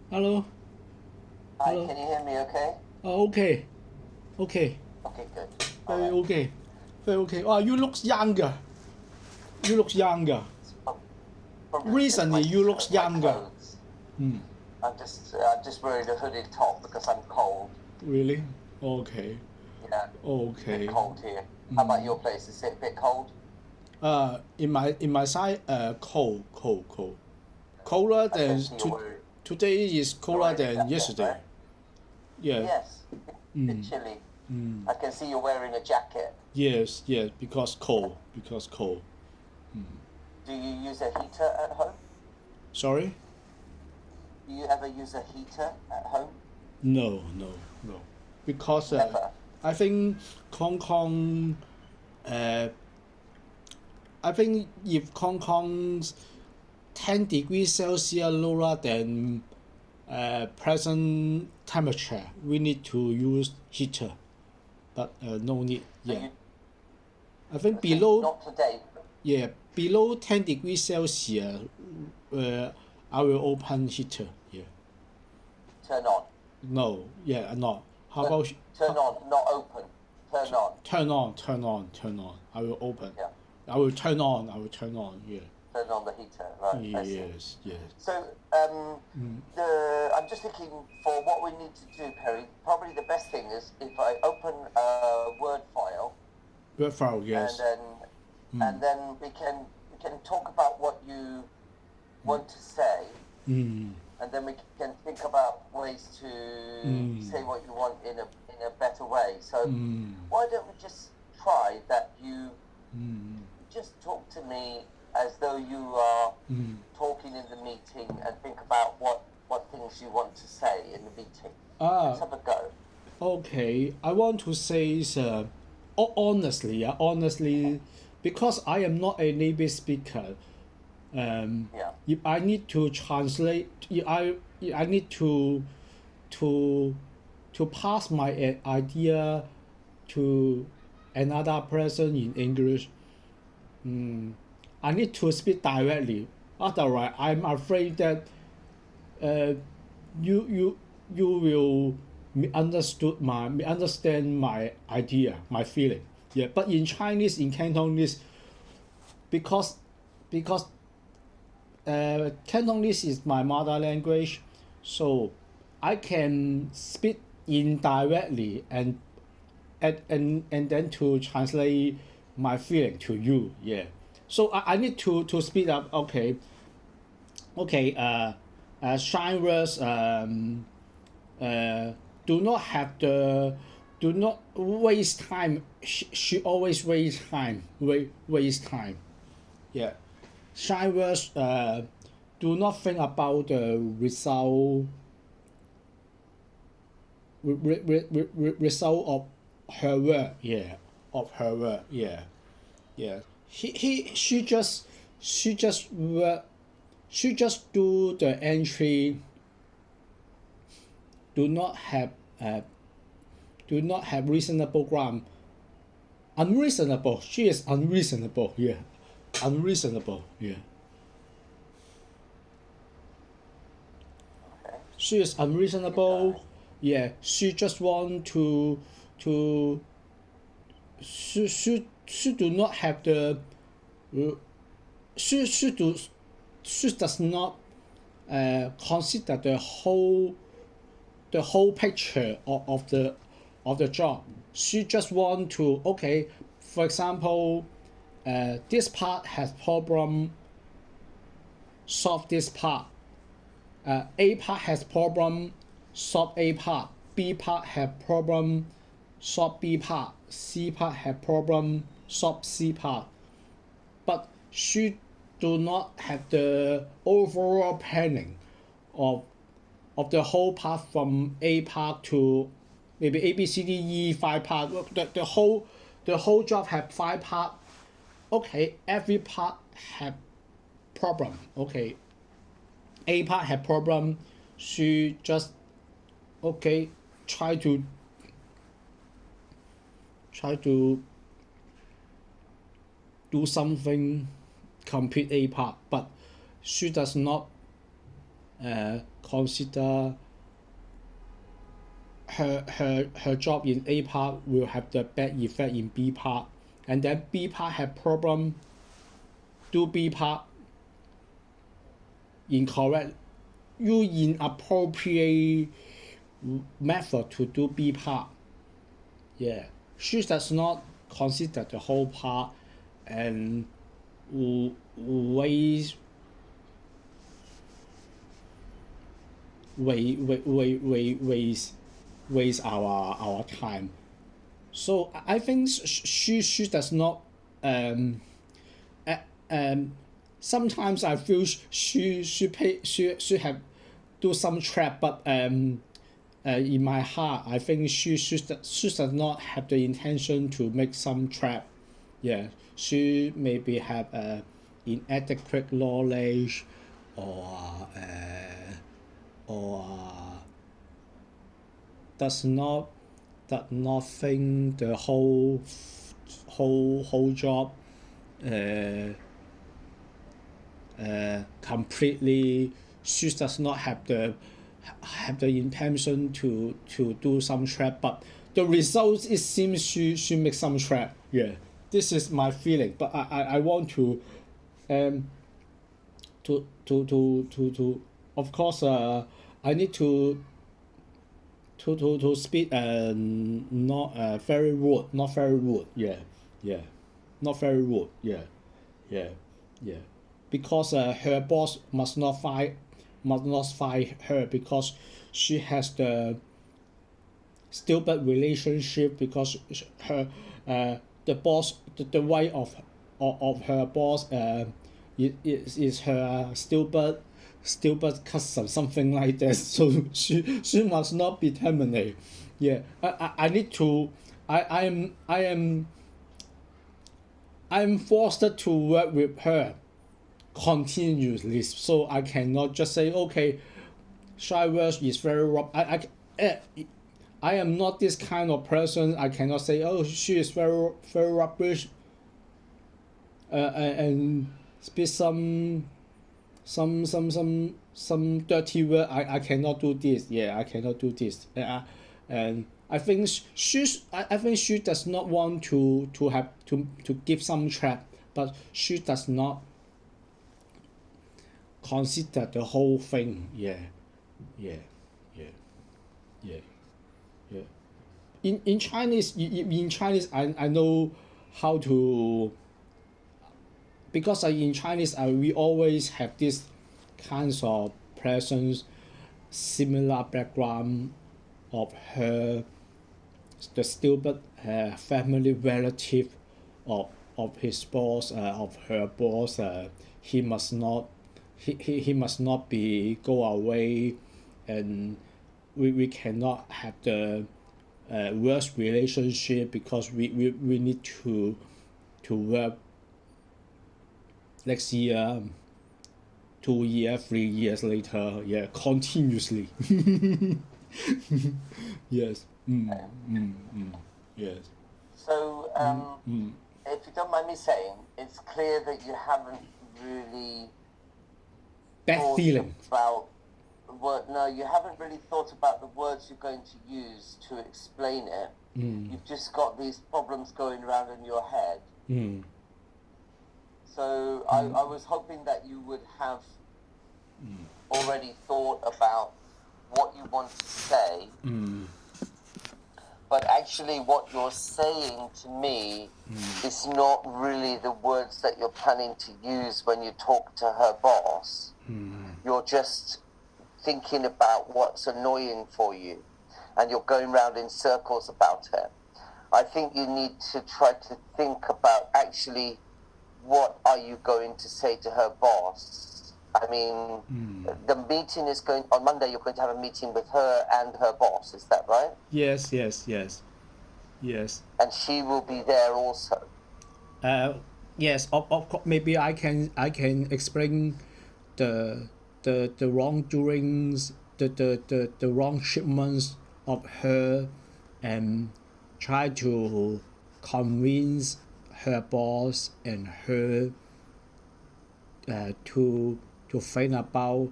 Hello, Hi, hello. can you hear me okay? Okay, okay, Okay, good. All very right. okay, very okay. Oh, you look younger. You look younger. It's probably just Recently, my you look my younger. clothes. Hmm. I'm just wearing a hooded top because I'm cold. Really? Okay, Yeah, it's a bit okay. cold here. How about Hmm. your place? Is it a bit cold? In my side, cold. Colder I can than see today is you're colder wearing a than jacket, yesterday. right? Yeah. Yes, a bit Hmm. chilly. Hmm. I can see you're wearing a jacket. Yes, yes. Because Yeah. cold. Because cold. Hmm. Do you use a heater at home? Sorry? Do you ever use a heater at home? No, no, no. Because Never. I think Hong Kong, uh, I think if Hong Kong's 10 degrees Celsius lower than present temperature, we need to use heater. But no need. So Yeah, you I think so below, not today. yeah, below 10 degrees Celsius, uh, I will open heater. Yeah. Turn on. No, yeah, not. How Turn, about turn on, not open. Turn on. turn on. I will open. Yeah. I will turn on. I will turn on. Yeah. Turn on the heater. Right, I see. Yes. Yes. So Mm. I'm just looking for what we need to do, Perry. Probably the best thing is if I open a Word file Word file. and Yes. then Mm. and then we can talk about what you want to say, Mm. and then we can think about ways to Mm. say what you want in a better way. So Mm. why don't we just try that you Mm. just talk to me as though you are Mm. talking in the meeting and think about what things you want to say in the meeting. Let's Ah. have a go. Okay. I want to say, honestly, honestly, because I am not a native speaker. Um, Yeah. if I need to translate, if I need to pass my idea to another person in English, I need to speak directly. Otherwise, I'm afraid that uh, you you will misunderstand my idea, my feeling. Yeah, but in Chinese, in Cantonese, because because Cantonese is my mother language, so I can speak indirectly and then to translate my feeling to you. Yeah. So I need to speed up. Okay. Okay. Shine words. Uh, do not have the do not waste time. She always waste time. Waste time. Yeah. Shine words. Do not think about the result of her work. Yeah. Of her work. Yeah. Yeah. She just work. She just do the entry. Do not have uh, do not have reasonable ground. Unreasonable. She is unreasonable. Yeah. Unreasonable. Yeah. Okay. She is Keep unreasonable. going. Yeah. She just want to she do not have the she do she does not consider the whole picture of the job. She just want to, okay, for example, this part has problem, solve this part. A part has problem, solve A part. B part have problem, solve B part. C part have problem, solve C part. But she do not have the overall planning of the whole path from A part to maybe A B C D E five part. The whole job have five part. Okay, every part have problem. Okay, A part have problem. She just, okay, try to try to do something complete A part, but she does not consider her job in A part will have the bad effect in B part, and then B part have problem do B part incorrect, you inappropriate method to do B part. Yeah, she does not consider the whole part and waste waste our time. So I think she does not sometimes I feel she have do some trap, but in my heart I think she does not have the intention to make some trap. Yeah, she maybe have inadequate knowledge or does not think the whole job completely. She does not have the intention to do some trap, but the results it seems she makes some trap. Yeah, this is my feeling, but I want to of course I need to speak not very rude, not very rude. Yeah, not very rude. Yeah, because her boss must not fire her because she has the stupid relationship, because her the boss, the wife of her boss is her stupid cousin, something like that. So she must not be terminated. Yeah, I need to. I am forced to work with her continuously, so I cannot just say okay, Shyverse is very rough. I am not this kind of person. I cannot say oh she is very rubbish and speak some dirty word. I cannot do this. Yeah, I cannot do this. And I think I think she does not want to have to give some trap, but she does not consider the whole thing. Yeah. In Chinese, I know how to, because in Chinese we always have this kinds of persons similar background of her, the stupid family relative of his boss, of her boss. He must not he must not be go away, and we cannot have the worst relationship because we need to work next year, 2 years, 3 years later. Yeah, continuously. Yes. Yes. So, if you don't mind me saying, it's clear that you haven't really Bad thought feeling. about you haven't really thought about the words you're going to use to explain it. You've just got these problems going around in your head. So I was hoping that you would have already thought about what you want to say. But actually what you're saying to me is not really the words that you're planning to use when you talk to her boss. You're just thinking about what's annoying for you, and you're going round in circles about it. I think you need to try to think about actually what are you going to say to her boss. I mean, the meeting is going on Monday. You're going to have a meeting with her and her boss. Is that right? Yes. And she will be there also. Yes. Of course. Maybe I can explain the wrongdoings, the wrong shipments of her, and try to convince her boss and her to think about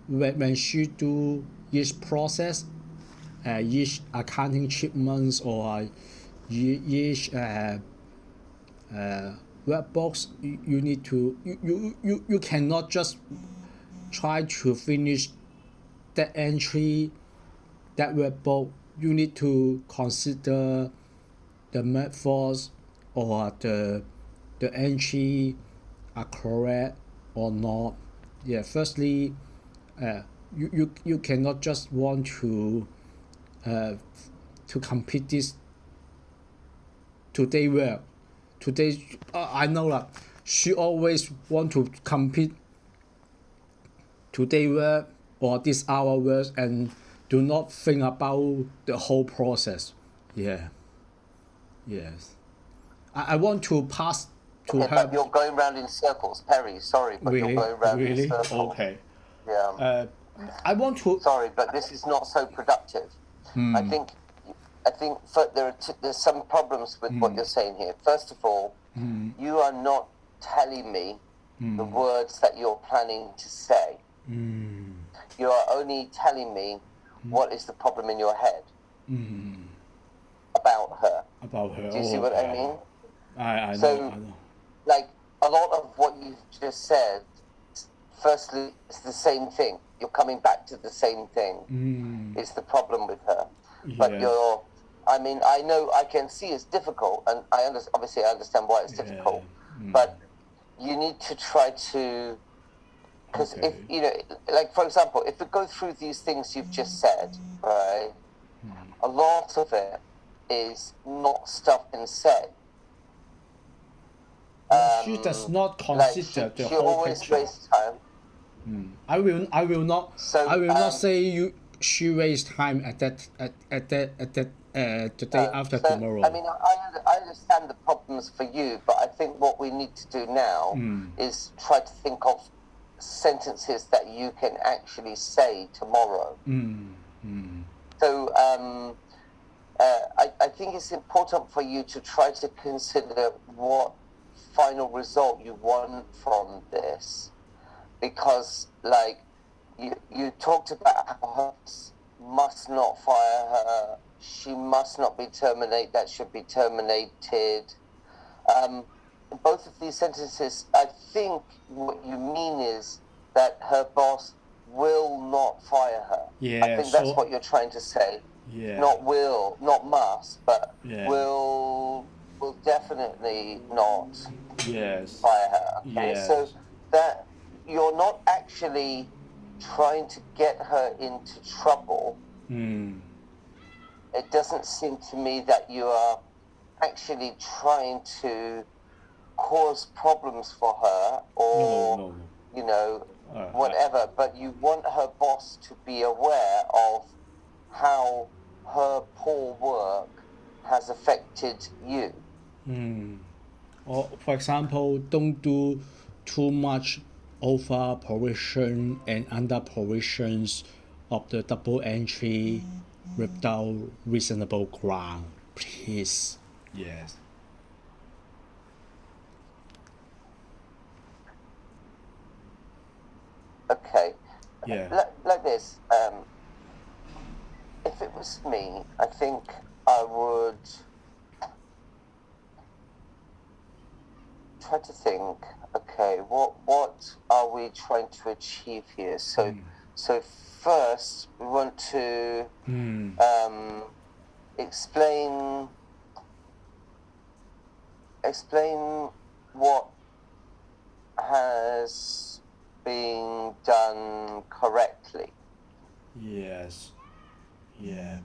when she do each process, each accounting treatments or each workbox, you need to you cannot just try to finish that entry, that workbook. You need to consider the methods or the entry are correct or not. Yeah, firstly, you cannot just want to complete this today work. Today, I know that she always want to complete today work or this hour work and do not think about the whole process. Yeah. Yes. I want to pass to Okay, her. but you're going round in circles, Perry. Sorry, but Really? you're going round in Really? circles. Okay. Yeah. I want to. Sorry, but this is not so productive. I think there's some problems with what you're saying here. First of all, you are not telling me the words that you're planning to say. You are only telling me what is the problem in your head about her. About her. Do you see what I mean? I So, know. like, a lot of what you've just said, firstly, it's the same thing. You're coming back to the same thing. It's the problem with her. But I know, I can see it's difficult, and obviously I understand why it's difficult, but you need to try to, because if, like, for example, if we go through these things you've just said, right, a lot of it is not stuff been said. She does not consider the she whole always picture. wastes time. I will not. So, I will not say you. She wastes time at the day after tomorrow. I mean, I understand the problems for you, but I think what we need to do now is try to think of sentences that you can actually say tomorrow. So I think it's important for you to try to consider what final result you want from this, because, like, you talked about how her must not fire her, she must not be terminated, that should be terminated. Both of these sentences, I think what you mean is that her boss will not fire her. Yeah, I think that's what you're trying to say. Yeah. Not will, not must, but Yeah. will definitely not Yes. fire her. Okay, Yes. so that you're not actually trying to get her into trouble. It doesn't seem to me that you are actually trying to cause problems for her or No. whatever, but you want her boss to be aware of how her poor work has affected you. Or, for example, don't do too much over provision and under provisions of the double entry without reasonable ground, please. Yes. Okay. Yeah. Like this. If it was me, I think I would try to think. Okay, what are we trying to achieve here? So first we want to explain what has been done correctly. Yes. Yeah.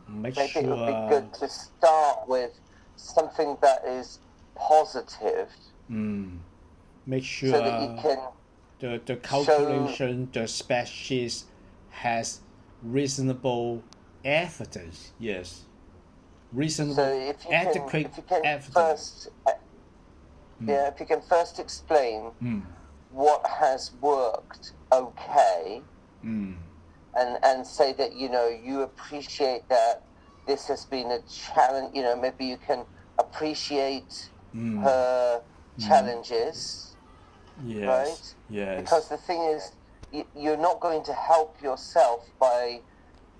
Make Maybe sure. it would be good to start with something that is positive. Make sure so that you can the calculation, the spreadsheet has reasonable evidence. Yes. Reasonable, So if you adequate can evidence. first, if you can first explain what has worked okay, and say that you appreciate that this has been a challenge. Maybe you can appreciate her challenges, Yes. right? Yes. Because the thing is, you're not going to help yourself by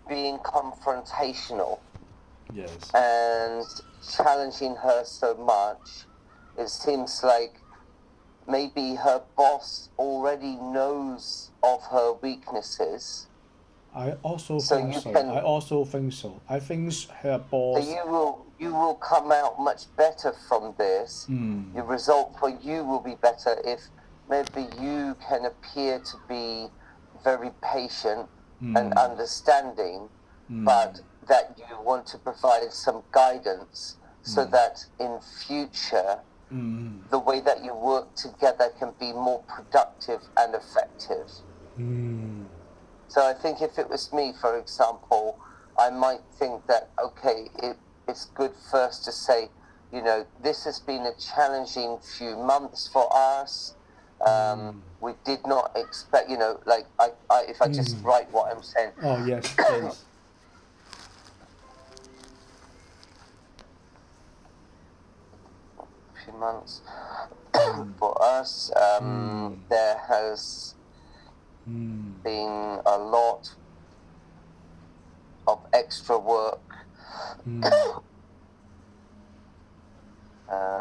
being confrontational Yes. and challenging her so much. It seems like maybe her boss already knows of her weaknesses. I also So think you so. can- I also think so. I think her So boss. you will come out much better from this. The result for you will be better if maybe you can appear to be very patient and understanding, but that you want to provide some guidance so that in future the way that you work together can be more productive and effective. So I think if it was me, for example, I might think that, okay, it's good first to say, you know, this has been a challenging few months for us. We did not expect, you know, like if I just write what I'm saying, Oh yes, please. few months for us, there has been a lot of extra work.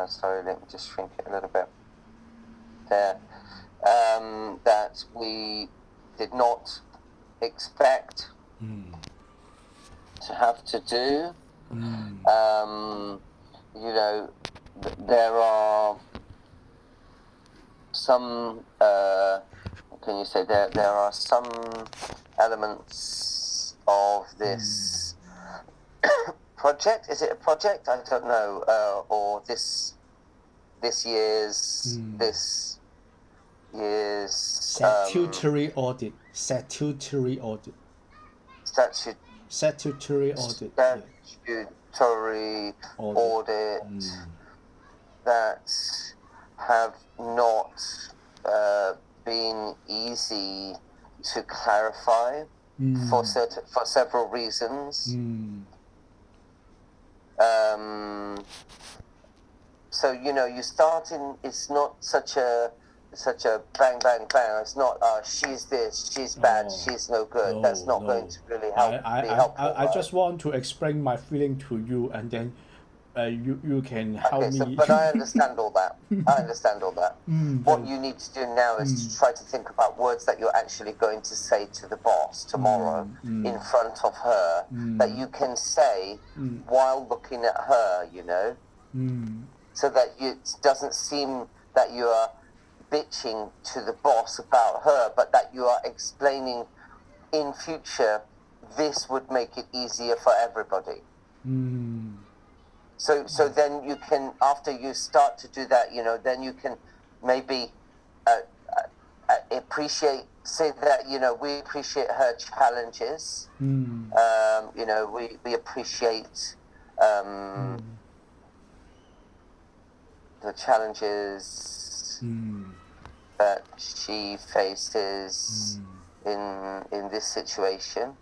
Sorry, let me just shrink it a little bit. There, that we did not expect to have to do. You know, there are some. Can you say there are some elements of this project? Is it a project? I don't know. Or this year's Statutory audit. Statutory audit. statute Statutory audit. Yeah. statutory audit that have not been easy to clarify for several reasons. So you know, you start in. It's not such a bang bang bang. It's not. She's this. She's bad. She's no good. That's not going to really help. Be helpful. I just want to explain my feeling to you, and then you can help Okay, so, me. but I understand all that. I understand all that. What you need to do now is to try to think about words that you're actually going to say to the boss tomorrow in front of her that you can say while looking at her, you know, so that it doesn't seem that you are bitching to the boss about her, but that you are explaining in future this would make it easier for everybody. So then you can, after you start to do that, you know, then you can maybe say that, you know, we appreciate her challenges. You know, we appreciate the challenges that she faces in this situation.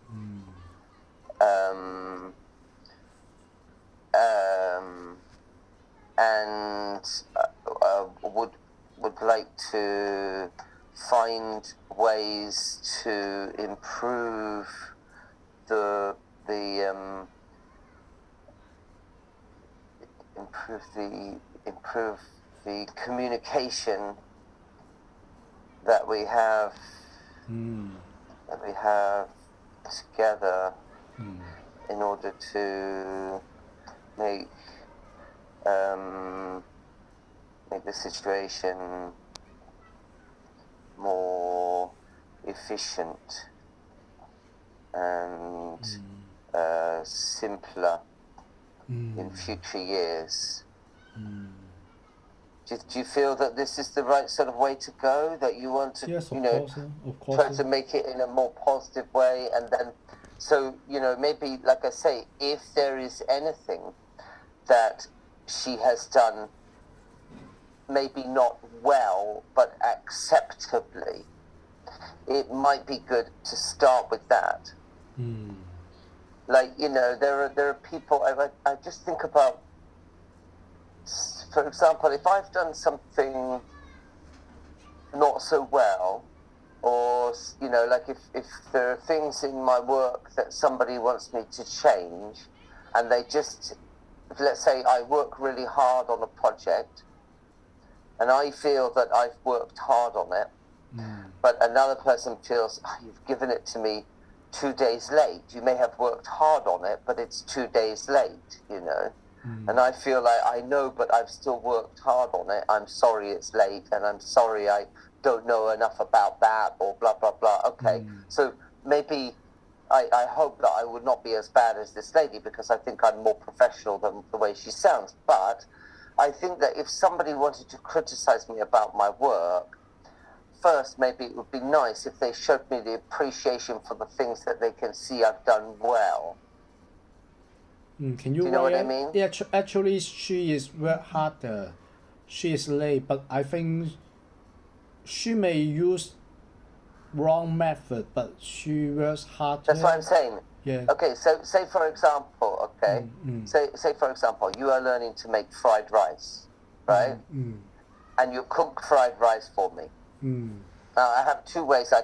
And would like to find ways to improve the communication that we have together in order to make the situation more efficient and simpler in future years. Do you feel that this is the right sort of way to go? That you want to, Yes, you of know, course, of course. try to make it in a more positive way, and then, so you know, maybe like I say, if there is anything that she has done, maybe not well, but acceptably, it might be good to start with that. Like, you know, there are people. I just think about, for example, if I've done something not so well, or you know, like if there are things in my work that somebody wants me to change, and they just, let's say I work really hard on a project, and I feel that I've worked hard on it, but another person feels, oh, you've given it to me 2 days late. You may have worked hard on it, but it's 2 days late, you know. And I feel like I know, but I've still worked hard on it. I'm sorry it's late, and I'm sorry I don't know enough about that, or blah, blah, blah. Okay, so maybe I hope that I would not be as bad as this lady, because I think I'm more professional than the way she sounds. But I think that if somebody wanted to criticize me about my work, first, maybe it would be nice if they showed me the appreciation for the things that they can see I've done well. Can you, Do you know write what I it? mean? Yeah, actually, she is work harder. She is late, but I think she may use wrong method, but she works harder. That's what I'm saying. Yeah. Okay, so say for example, okay, say for example, you are learning to make fried rice, right? And you cook fried rice for me. Now I have two ways I